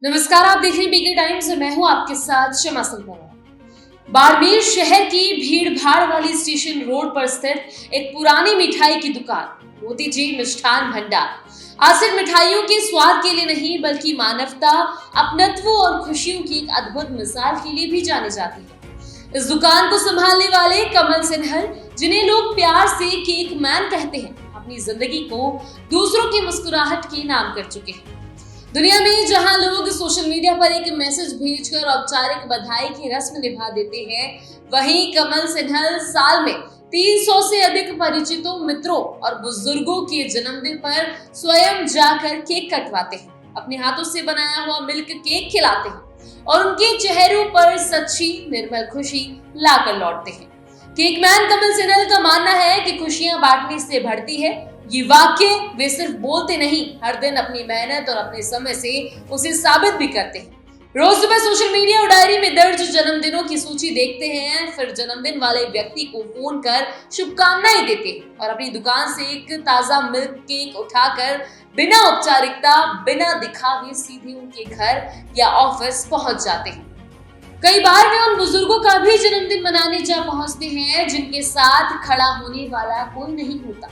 नमस्कार, आप देख रहे हैं पीके टाइम्स और मैं हूं आपके साथ शमा सिंह। बाड़मेर शहर की भीड़ भाड़ वाली स्टेशन रोड पर स्थित एक पुरानी मिठाई की दुकान मोती जी मिष्ठान भंडार आज सिर्फ मिठाइयों के स्वाद के लिए नहीं बल्कि मानवता, अपनत्व और खुशियों की एक अद्भुत मिसाल के लिए भी जानी जाती है। इस दुकान को संभालने वाले कमल सिन्हल, जिन्हें लोग प्यार से केक मैन कहते हैं, अपनी जिंदगी को दूसरों की मुस्कुराहट के नाम कर चुके हैं। दुनिया में जहां लोग सोशल मीडिया पर एक मैसेज भेजकर औपचारिक बधाई की रस्म निभा देते हैं, वहीं कमल सिन्हल साल में 300 से अधिक परिचितों, मित्रों और बुजुर्गों के जन्मदिन पर स्वयं जाकर केक कटवाते हैं, अपने हाथों से बनाया हुआ मिल्क केक खिलाते हैं और उनके चेहरों पर सच्ची निर्मल खुशी लाकर लौटते हैं। केक मैन कमल सिन्हल का मानना है कि खुशियां बांटने से बढ़ती है। ये वाक्य वे सिर्फ बोलते नहीं, हर दिन अपनी मेहनत और अपने समय से उसे साबित भी करते हैं। रोज सुबह सोशल मीडिया और डायरी में दर्ज जन्मदिनों की सूची देखते हैं, फिर जन्मदिन वाले व्यक्ति को फोन कर शुभकामनाएं देते हैं और अपनी दुकान से एक ताजा मिल्क केक उठाकर बिना औपचारिकता, बिना दिखावे सीधे उनके घर या ऑफिस पहुंच जाते हैं। कई बार वे उन बुजुर्गों का भी जन्मदिन मनाने जा पहुंचते हैं जिनके साथ खड़ा होने वाला कोई नहीं होता।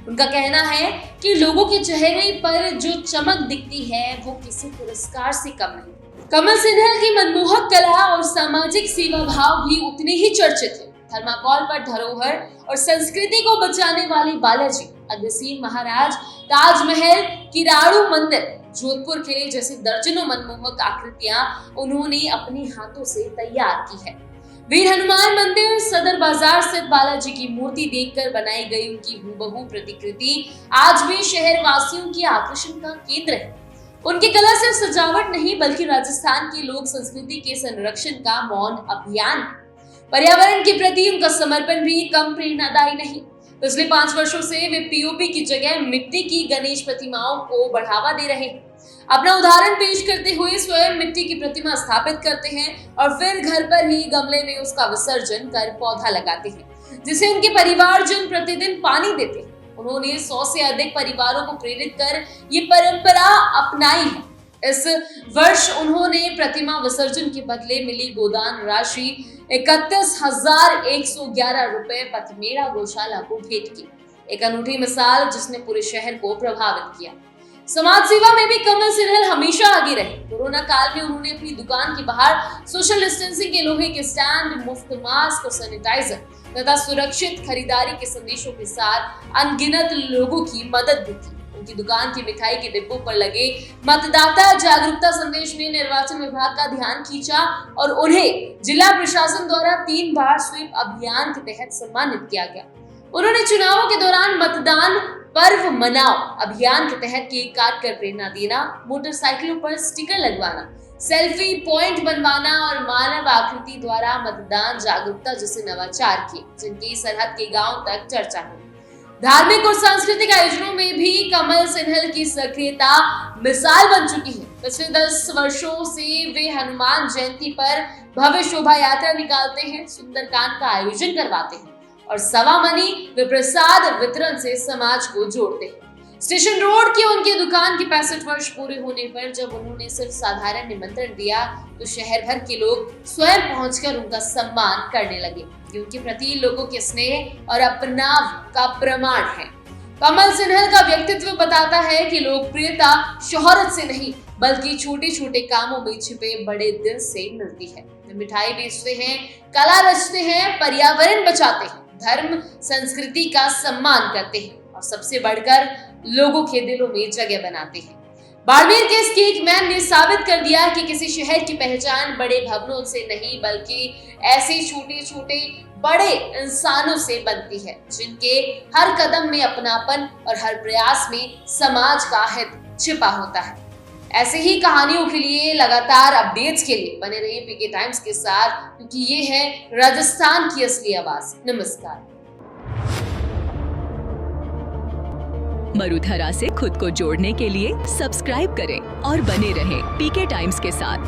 उनका कहना है कि लोगों के चेहरे पर जो चमक दिखती है वो किसी पुरस्कार से कम नहीं। कमल सिन्हल की मनमोहक कला और सामाजिक सेवा भाव भी उतने ही चर्चित है। थर्माकोल पर धरोहर और संस्कृति को बचाने वाले बालाजी, अग्रसेन महाराज, ताजमहल, किराड़ू मंदिर, जोधपुर किले जैसे दर्जनों मनमोहक आकृतियां उन्होंने अपने हाथों से तैयार की है। वीर हनुमान मंदिर, सदर बाजार स्थित बालाजी की मूर्ति देखकर बनाई गई उनकी हूबहू प्रतिकृति आज भी शहर वासियों के आकर्षण का केंद्र है। उनकी कला सिर्फ सजावट नहीं बल्कि राजस्थान की लोक संस्कृति के संरक्षण का मौन अभियान। पर्यावरण के प्रति उनका समर्पण भी कम प्रेरणादायी नहीं। पिछले 5 वर्षों से वे पीओपी की जगह मिट्टी की गणेश प्रतिमाओं को बढ़ावा दे रहे हैं। अपना उदाहरण पेश करते हुए स्वयं मिट्टी की प्रतिमा स्थापित करते हैं और फिर घर पर ही गमले में उसका विसर्जन कर पौधा लगाते हैं, जिसे उनके परिवारजन प्रतिदिन पानी देते हैं। उन्होंने 100 से अधिक परिवारों को प्रेरित कर ये परंपरा अपनाई है। इस वर्ष उन्होंने प्रतिमा विसर्जन के बदले मिली गोदान राशि 31,111 रुपए पथमेड़ा गौशाला को भेंट की। एक अनूठी मिसाल जिसने पूरे शहर को प्रभावित किया। समाज सेवा में भी कमल सिन्हल हमेशा आगे रहे। कोरोना काल में उन्होंने अपनी दुकान के बाहर सोशल डिस्टेंसिंग के लोहे के स्टैंड, मुफ्त मास्क और सैनिटाइजर तथा सुरक्षित खरीदारी के संदेशों के साथ अनगिनत लोगों की मदद भी की। उनकी दुकान की मिठाई के डिब्बों पर लगे मतदाता जागरूकता संदेश ने निर्वाचन विभाग का ध्यान खींचा और उन्हें जिला प्रशासन द्वारा 3 बार स्वीप अभियान के तहत सम्मानित किया गया। उन्होंने चुनावों के दौरान मतदान पर्व मनाओ अभियान के तहत केक काट कर प्रेरणा देना, मोटरसाइकिलों पर स्टिकर लगवाना, सेल्फी पॉइंट बनवाना और मानव आकृति द्वारा मतदान जागरूकता जैसे नवाचार किए, जिनकी सरहद के गांव तक चर्चा हुई। धार्मिक और सांस्कृतिक आयोजनों में भी कमल सिन्हल की सक्रियता मिसाल बन चुकी है। पिछले 10 वर्षों से वे हनुमान जयंती पर भव्य शोभा यात्रा निकालते हैं, सुंदरकांड का आयोजन करवाते हैं और सवा मनी वे प्रसाद वितरण से समाज को जोड़ते हैं। स्टेशन रोड की उनकी दुकान के 65 वर्ष पूरे होने पर जब उन्होंने सिर्फ साधारण निमंत्रण दिया तो शहर भर के लोग स्वयं पहुंचकर उनका सम्मान करने लगे। ये उनके प्रति लोगों के स्नेह और अपनाव का प्रमाण है। कमल सिन्हल का व्यक्तित्व बताता है कि लोकप्रियता शोहरत से नहीं बल्कि छोटे छोटे कामों में छिपे बड़े दिल से मिलती है। वे मिठाई बेचते हैं, कला रचते हैं, पर्यावरण बचाते हैं, धर्म संस्कृति का सम्मान करते हैं और सबसे बढ़कर लोगों के दिलों में जगह बनाते हैं। बाड़मेर के इस केक मैन ने साबित कर दिया कि किसी शहर की पहचान बड़े भवनों से नहीं बल्कि ऐसे छोटे छोटे बड़े इंसानों से बनती है, जिनके हर कदम में अपनापन और हर प्रयास में समाज का हित छिपा होता है। ऐसे ही कहानियों के लिए, लगातार अपडेट्स के लिए बने रहिए पीके टाइम्स के साथ, क्योंकि ये है राजस्थान की असली आवाज। नमस्कार। मरुधरा से खुद को जोड़ने के लिए सब्सक्राइब करें और बने रहें पीके टाइम्स के साथ।